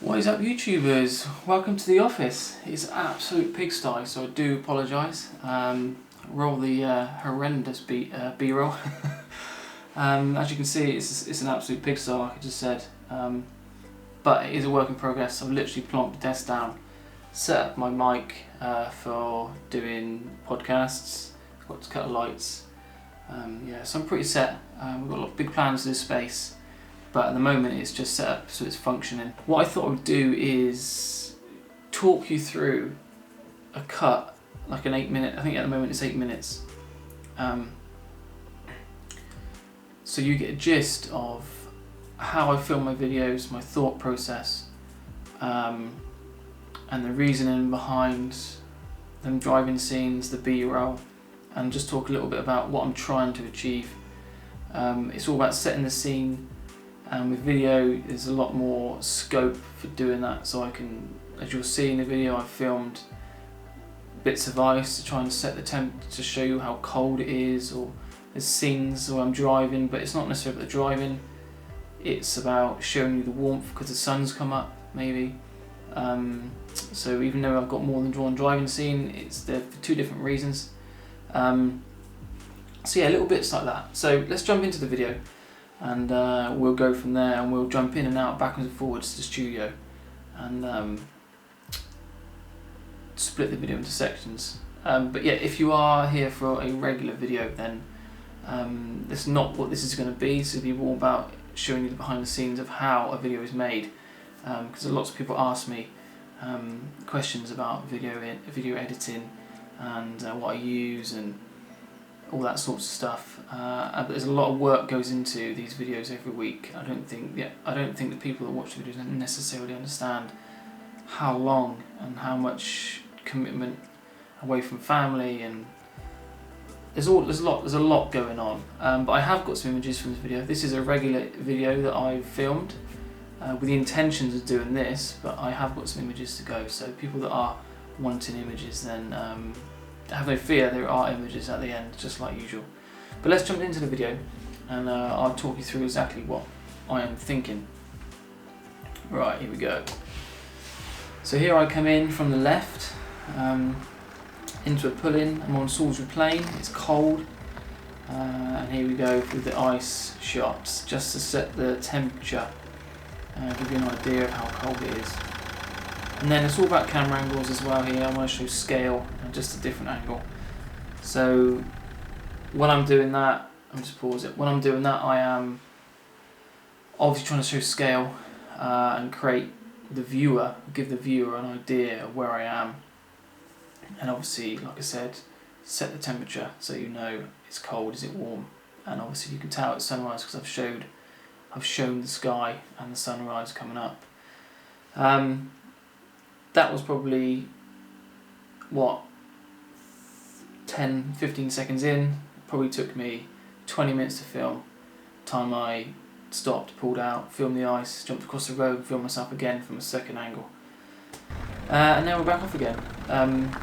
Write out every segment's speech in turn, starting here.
What is up, YouTubers? Welcome to the office. It's an absolute pigsty, so I do apologise. Roll the horrendous B-roll. As you can see, it's an absolute pigsty, like I just said. But it is a work in progress. I've literally plonked the desk down, set up my mic for doing podcasts. I've got to cut the lights. So I'm pretty set. We've got a lot of big plans for this space. But at the moment it's just set up so it's functioning. What I thought I would do is talk you through a cut, like an 8-minute, I think at the moment it's 8 minutes. So you get a gist of how I film my videos, my thought process, and the reasoning behind them driving scenes, the B-roll, and just talk a little bit about what I'm trying to achieve. It's all about setting the scene. And with video, there's a lot more scope for doing that. So I can, as you'll see in the video, I've filmed bits of ice to try and set the temp to show you how cold it is, or there's scenes where I'm driving, but it's not necessarily about the driving. It's about showing you the warmth because the sun's come up, maybe. So even though I've got more than one driving scene, it's there for two different reasons. So yeah, little bits like that. So let's jump into the video. And we'll go from there, and we'll jump in and out, backwards and forwards to the studio, and split the video into sections. But yeah, if you are here for a regular video, then that's not what this is going to be. So it'll be more about showing you the behind the scenes of how a video is made, because lots of people ask me questions about video editing and what I use and all that sorts of stuff. But there's a lot of work goes into these videos every week. I don't think the people that watch the videos necessarily understand how long and how much commitment away from family, and there's a lot going on. But I have got some images from this video. This is a regular video that I've filmed with the intentions of doing this, but I have got some images to go. So people that are wanting images, then have no fear, there are images at the end, just like usual. But let's jump into the video, and I'll talk you through exactly what I am thinking. Right, here we go. So here I come in from the left, into a pull-in. I'm on Salisbury Plain, it's cold, and here we go with the ice shots, just to set the temperature, give you an idea of how cold it is. And then it's all about camera angles as well here. I want to show scale and just a different angle. So when I'm doing that, I'll just pause it. When I'm doing that, I am obviously trying to show scale and give the viewer an idea of where I am. And obviously, like I said, set the temperature so you know it's cold, is it warm? And obviously you can tell it's sunrise because I've shown the sky and the sunrise coming up. That was probably, 10-15 seconds in. Probably took me 20 minutes to film. Time I stopped, pulled out, filmed the ice, jumped across the road, filmed myself again from a second angle. And now we're back off again. And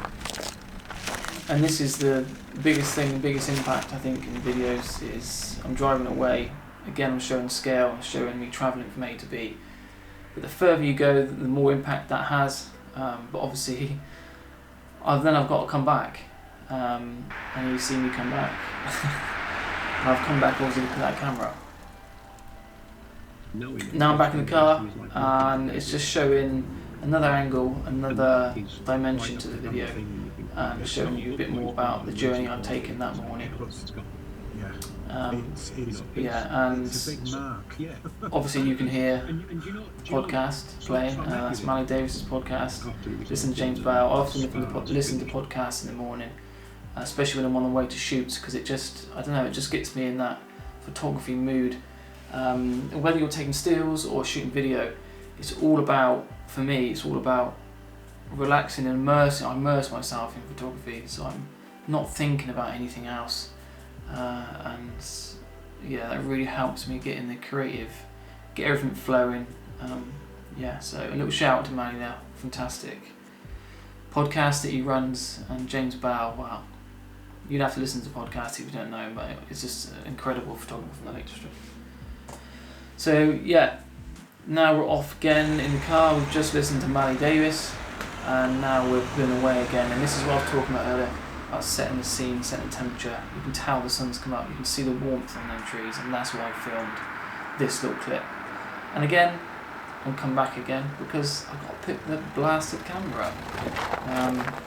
this is the biggest thing, the biggest impact I think in videos is I'm driving away. Again, I'm showing scale, I'm showing me travelling from A to B. But the further you go, the more impact that has. But obviously, then I've got to come back, and you see me come back. And I've come back obviously to that camera. Now I'm back in the car, and it's just showing another angle, another dimension to the video, and showing you a bit more about the journey I've taken that morning. And obviously you can hear the podcast playing. That's Mally Davis's podcast. Listen to James Bale. I often listen to podcasts in the morning, especially when I'm on the way to shoots, because it just gets me in that photography mood. Whether you're taking stills or shooting video, for me it's all about relaxing and immersing. I immerse myself in photography, so I'm not thinking about anything else. And yeah, that really helps me get in the creative, get everything flowing. So a little shout out to Manny there, fantastic podcast that he runs, and James Bale. Wow, you'd have to listen to the podcast if you don't know him, but it's just an incredible photographer from the Lake District. So yeah, Now we're off again in the car. We've just listened to Mally Davis, and now we're pulling away again. And this is what I was talking about earlier, about setting the scene, setting the temperature. You can tell the sun's come up, you can see the warmth on them trees, and that's why I filmed this little clip. And again, I'll come back again because I've got to pick the blasted camera up.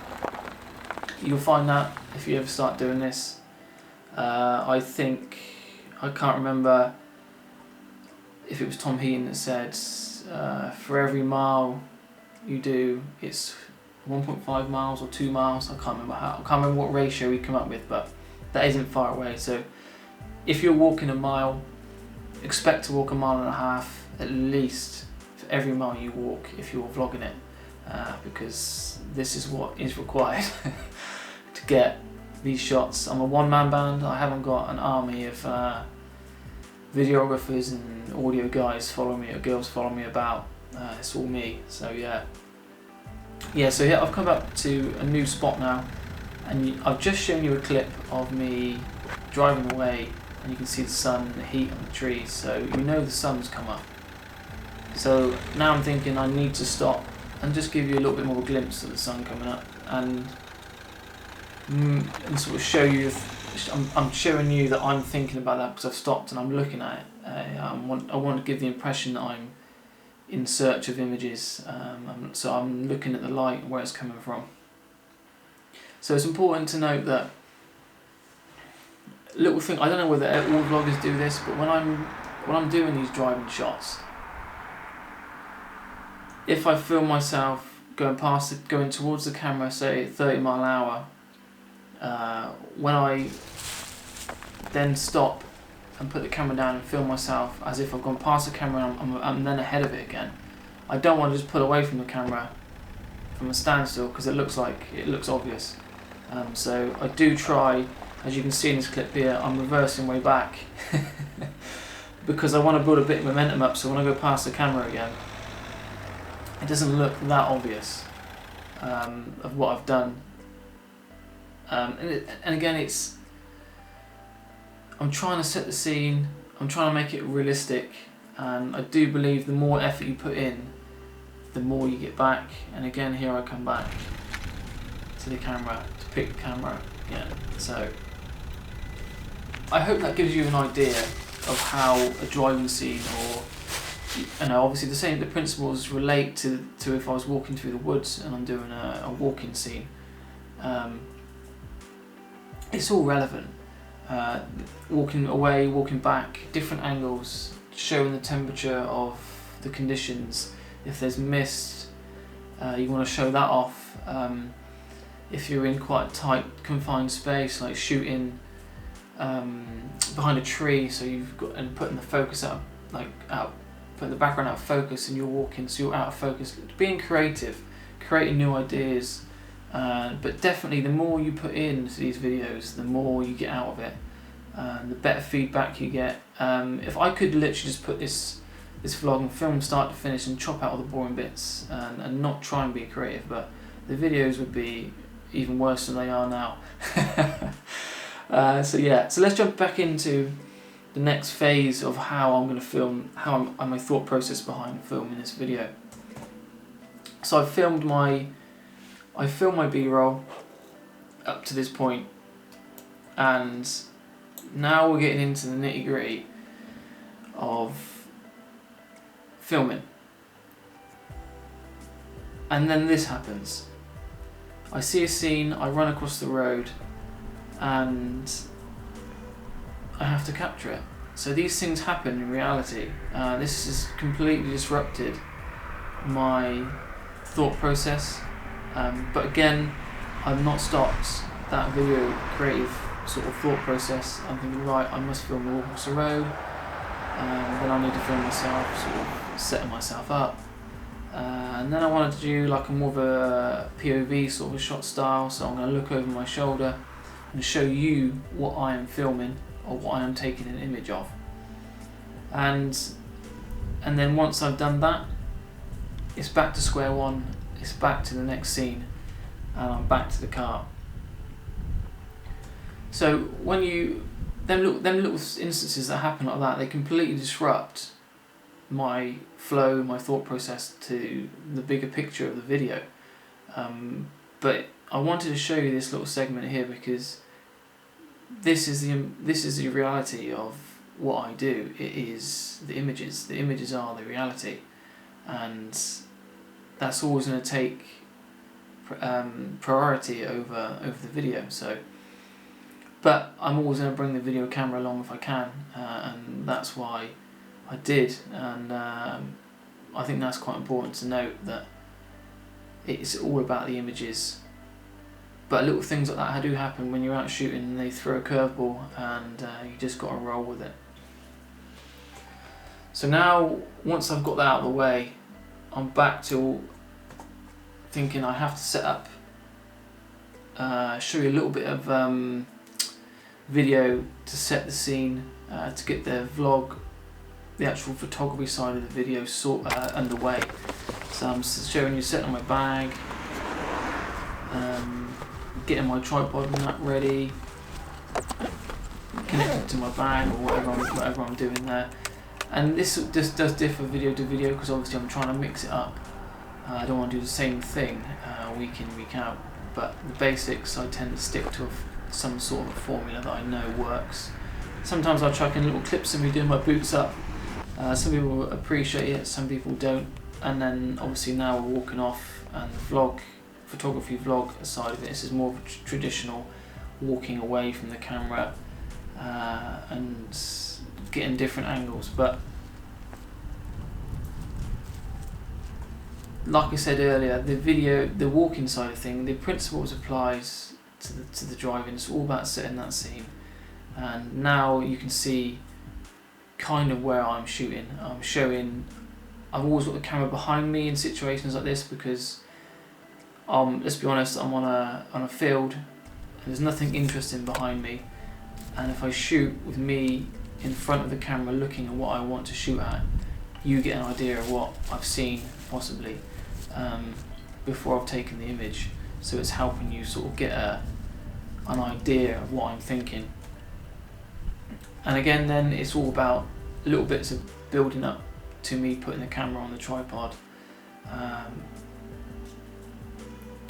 You'll find that if you ever start doing this. I can't remember if it was Tom Heaton that said for every mile you do, it's 1.5 miles or 2 miles. I can't remember what ratio we come up with, but that isn't far away. So if you're walking a mile, expect to walk 1.5 miles at least for every mile you walk if you're vlogging it, because this is what is required to get these shots. I'm a one-man band. I haven't got an army of videographers and audio guys following me or girls following me about. It's all me. So so here I've come up to a new spot now, and I've just shown you a clip of me driving away, and you can see the sun and the heat on the trees, so you know the sun's come up. So now I'm thinking I need to stop and just give you a little bit more of a glimpse of the sun coming up, and sort of show you. I'm showing you that I'm thinking about that because I've stopped and I'm looking at it. I want to give the impression that I'm in search of images, so I'm looking at the light and where it's coming from. So it's important to note that little thing. I don't know whether all vloggers do this, but when I'm doing these driving shots, if I film myself going towards the camera, say 30 mile an hour, when I then stop and put the camera down and film myself as if I've gone past the camera and I'm then ahead of it again, I don't want to just pull away from the camera from a standstill because it looks obvious. So I do try, as you can see in this clip here, I'm reversing way back because I want to build a bit of momentum up, so when I go past the camera again, it doesn't look that obvious of what I've done. And again, I'm trying to set the scene, I'm trying to make it realistic, and I do believe the more effort you put in, the more you get back. And again, here I come back to the camera to pick the camera again. So I hope that gives you an idea of how a driving scene, or obviously the principles relate to if I was walking through the woods and I'm doing a walking scene. It's all relevant. Walking away, walking back, different angles, showing the temperature of the conditions. If there's mist, you want to show that off. If you're in quite a tight, confined space, like shooting behind a tree, so you've got and putting the focus putting the background out of focus, and you're walking, so you're out of focus. Being creative, creating new ideas. But definitely the more you put into these videos, the more you get out of it, the better feedback you get. If I could literally just put this vlog and film start to finish and chop out all the boring bits and not try and be creative, but the videos would be even worse than they are now. So let's jump back into the next phase of how I'm going to film, my thought process behind filming this video. So I filmed my B-roll up to this point, and now we're getting into the nitty-gritty of filming. And then this happens. I see a scene, I run across the road, and I have to capture it. So these things happen in reality. This has completely disrupted my thought process. But again, I've not stopped that video creative sort of thought process. I'm thinking, right, I must film the walk across the road, then I need to film myself, sort of setting myself up. And then I wanted to do like a more of a POV sort of a shot style, so I'm going to look over my shoulder and show you what I am filming or what I am taking an image of. And then once I've done that, it's back to square one. It's back to the next scene, and I'm back to the car. So when them little instances that happen like that, they completely disrupt my flow, my thought process to the bigger picture of the video. But I wanted to show you this little segment here because this is the reality of what I do. It is the images. The images are the reality, and that's always going to take priority over the video. So, but I'm always going to bring the video camera along if I can, and that's why I did. And I think that's quite important to note, that it's all about the images. But little things like that do happen when you're out shooting and they throw a curveball, and you just got to roll with it. So now, once I've got that out of the way, I'm back to thinking I have to set up, show you a little bit of video to set the scene, to get the vlog, the actual photography side of the video underway. So I'm showing you setting my bag, getting my tripod and that ready, connected to my bag or whatever I'm doing there. And this just does differ video to video because obviously I'm trying to mix it up. I don't want to do the same thing week in, week out, but the basics I tend to stick to some sort of a formula that I know works. Sometimes I'll chuck in little clips of me doing my boots up. Some people appreciate it, some people don't. And then obviously now we're walking off, and the photography vlog side of it, this is more of a traditional walking away from the camera and getting different angles. But like I said earlier, the walking side of thing, the principles applies to the driving. It's all about setting that scene. And now you can see kind of where I'm shooting. I've always got the camera behind me in situations like this because let's be honest, I'm on a field and there's nothing interesting behind me, and if I shoot with me in front of the camera looking at what I want to shoot at, you get an idea of what I've seen possibly before I've taken the image. So it's helping you sort of get an idea of what I'm thinking. And again, then it's all about little bits of building up to me putting the camera on the tripod,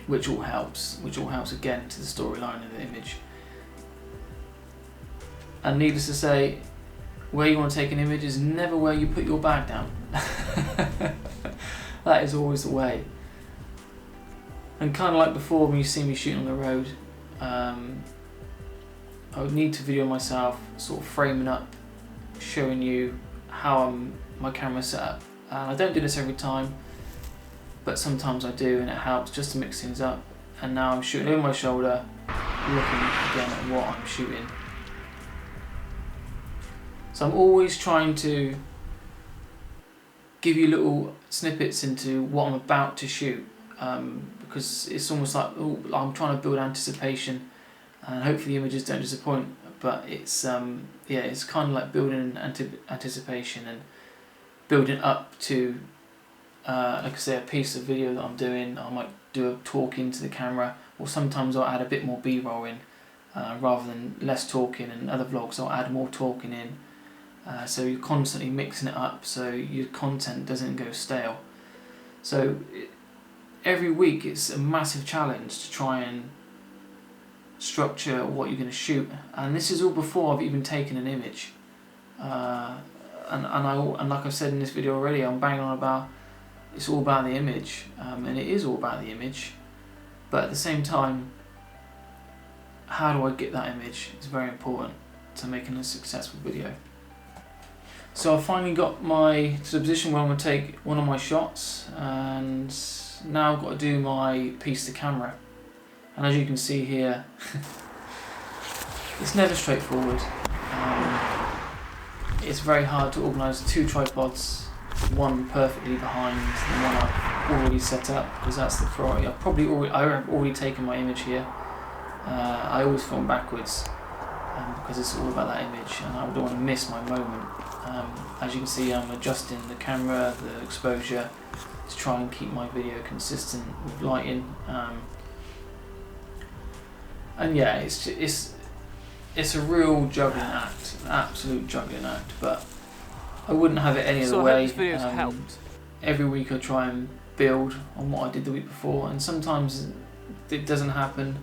which all helps again to the storyline of the image. And needless to say, where you want to take an image is never where you put your bag down. That is always the way. And kind of like before, when you see me shooting on the road, I would need to video myself sort of framing up, showing you how my camera's set up. And I don't do this every time, but sometimes I do, and it helps just to mix things up. And now I'm shooting over my shoulder, looking again at what I'm shooting. So I'm always trying to give you little snippets into what I'm about to shoot, because it's almost like I'm trying to build anticipation, and hopefully the images don't disappoint. But it's it's kind of like building anticipation and building up to, like I say, a piece of video that I'm doing. I might do a talk into the camera, or sometimes I'll add a bit more B-roll in, rather than less talking. And other vlogs I'll add more talking in. So you're constantly mixing it up so your content doesn't go stale. So every week it's a massive challenge to try and structure what you're going to shoot, and this is all before I've even taken an image. And like I've said in this video already, I'm banging on about it's all about the image, and it is all about the image. But at the same time, how do I get that image is very important to making a successful video. So I finally got to the position where I'm going to take one of my shots, and now I've got to do my piece to camera. And as you can see here, it's never straightforward. It's very hard to organise two tripods, one perfectly behind the one I've already set up, because that's the priority. I've already taken my image here. I always film backwards because it's all about that image, and I don't want to miss my moment. As you can see, I'm adjusting the camera, the exposure, to try and keep my video consistent with lighting. And yeah, it's a real juggling act, an absolute juggling act. But I wouldn't have it any other So I way. hope this video's helped. Every week I try and build on what I did the week before, and sometimes it doesn't happen.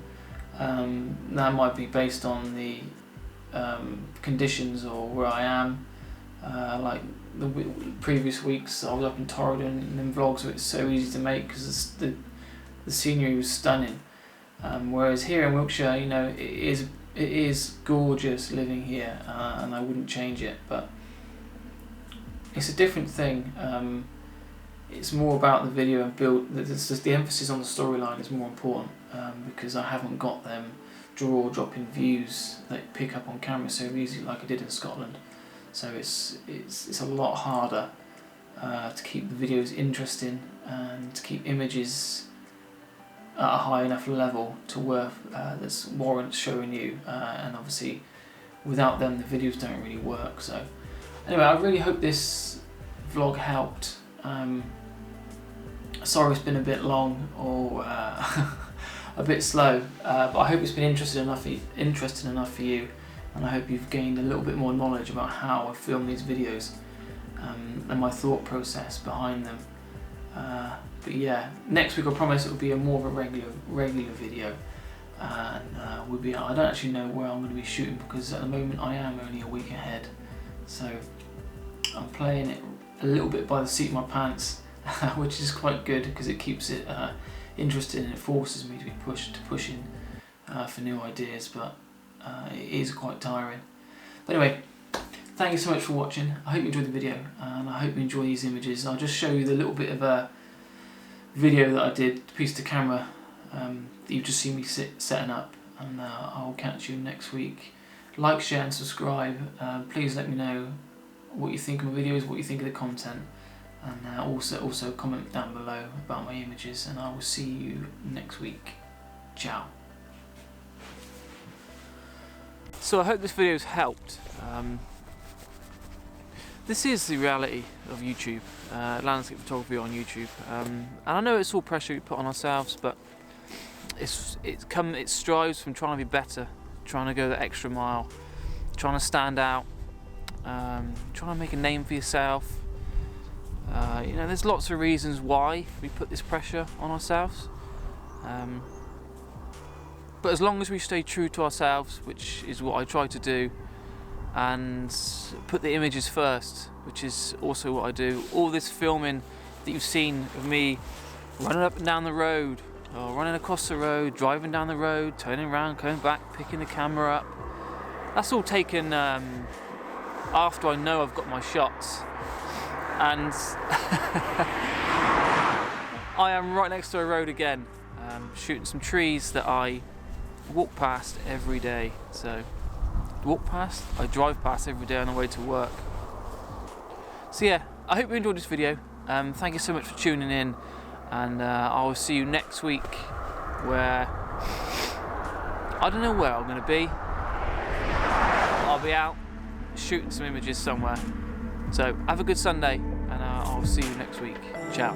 That might be based on the conditions or where I am. Like the previous weeks I was up in Torridon, and in vlogs so it's so easy to make because the scenery was stunning. Whereas here in Wiltshire, you know, it is gorgeous living here, and I wouldn't change it, but it's a different thing. It's more about the video and build. It's just the emphasis on the storyline is more important, because I haven't got them dropping views that pick up on camera so easily like I did in Scotland. So it's a lot harder to keep the videos interesting and to keep images at a high enough level to worth that's warrants showing you, and obviously without them the videos don't really work. So anyway, I really hope this vlog helped. Sorry it's been a bit long or a bit slow, but I hope it's been interesting enough for you, and I hope you've gained a little bit more knowledge about how I film these videos, and my thought process behind them. But yeah, next week I promise it will be a more of a regular video, and we'll be. I don't actually know where I'm going to be shooting because at the moment I am only a week ahead, so I'm playing it a little bit by the seat of my pants, which is quite good because it keeps it interesting and it forces me to be pushing for new ideas, but it is quite tiring. But anyway, thank you so much for watching. I hope you enjoyed the video, and I hope you enjoy these images. I'll just show you the little bit of a video that I did, piece to camera, that you've just seen me setting up, and I'll catch you next week. Like, share and subscribe. Please let me know what you think of my videos, what you think of the content, and also comment down below about my images, and I will see you next week. Ciao. So I hope this video's helped. This is the reality of YouTube, landscape photography on YouTube, and I know it's all pressure we put on ourselves, but it strives from trying to be better, trying to go the extra mile, trying to stand out, trying to make a name for yourself. You know, there's lots of reasons why we put this pressure on ourselves, but as long as we stay true to ourselves, which is what I try to do, and put the images first, which is also what I do. All this filming that you've seen of me running up and down the road, or running across the road, driving down the road, turning around, coming back, picking the camera up, that's all taken after I know I've got my shots. And I am right next to a road again, shooting some trees that I walk past every day. So I drive past every day on the way to work. So yeah, I hope you enjoyed this video. Thank you so much for tuning in, and I will see you next week, where I don't know where I'm going to be. I'll be out shooting some images somewhere. So have a good Sunday, and I'll see you next week. Ciao.